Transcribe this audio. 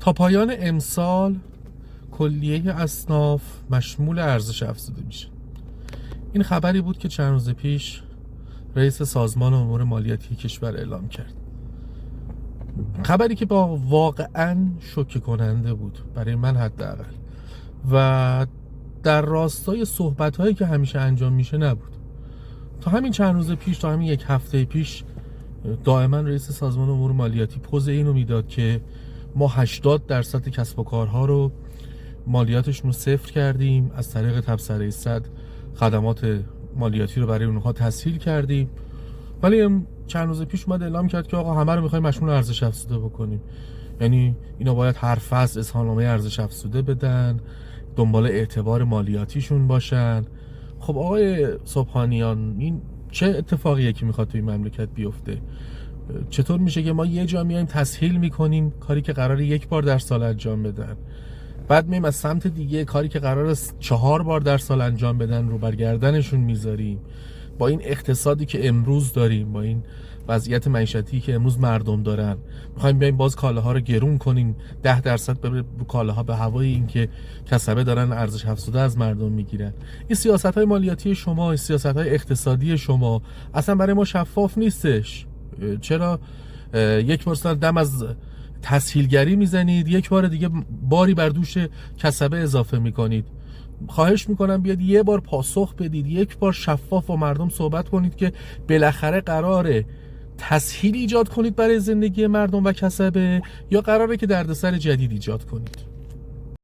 تا پایان امسال کلیه اصناف مشمول ارزش افزوده میشه. این خبری بود که چند روز پیش رئیس سازمان امور مالیاتی کشور اعلام کرد. خبری که با واقعا شوکه کننده بود برای من حداقل و در راستای صحبت‌هایی که همیشه انجام میشه نبود. تا همین چند روز پیش، تا همین یک هفته پیش، دائما رئیس سازمان امور مالیاتی پوز اینو میداد که ما 80% کسب و کارها رو مالیاتشون رو صفر کردیم، از طریق تبصره 100 خدمات مالیاتی رو برای اونها تسهیل کردیم. ولی چند روز پیش اومد اعلام کرد که آقا همه رو می‌خوایم مشمول ارزش افزوده بکنیم. یعنی اینا باید هر فصل اظهارنامه ارزش افزوده بدن، دنبال اعتبار مالیاتیشون باشن. خب آقای سبحانیان، این چه اتفاقیه که میخواد توی مملکت بیفته؟ چطور میشه که ما یه جا میایم تسهیل میکنیم کاری که قراره یک بار در سال انجام بدن، بعد میایم از سمت دیگه کاری که قراره 4 بار در سال انجام بدن رو بر گردنشون میذاریم؟ با این اقتصادی که امروز داریم، با این وضعیت معیشتی که امروز مردم دارن، میخوایم بیایم باز کالاها رو گرون کنیم، 10% ببره رو کالاها به هوای این که کسبه دارن ارزش افزوده از مردم میگیرن. این سیاست‌های مالیاتی شما، این سیاست‌های اقتصادی شما اصلا برای ما شفاف نیستش. چرا یک بار دم از تسهیلگری میزنید، یک بار دیگه باری بر دوش کسبه اضافه میکنید؟ خواهش میکنم بیاد یه بار پاسخ بدید، یک بار شفاف با مردم صحبت کنید که بالاخره قراره تسهیل ایجاد کنید برای زندگی مردم و کسبه، یا قراره که دردسر جدید ایجاد کنید؟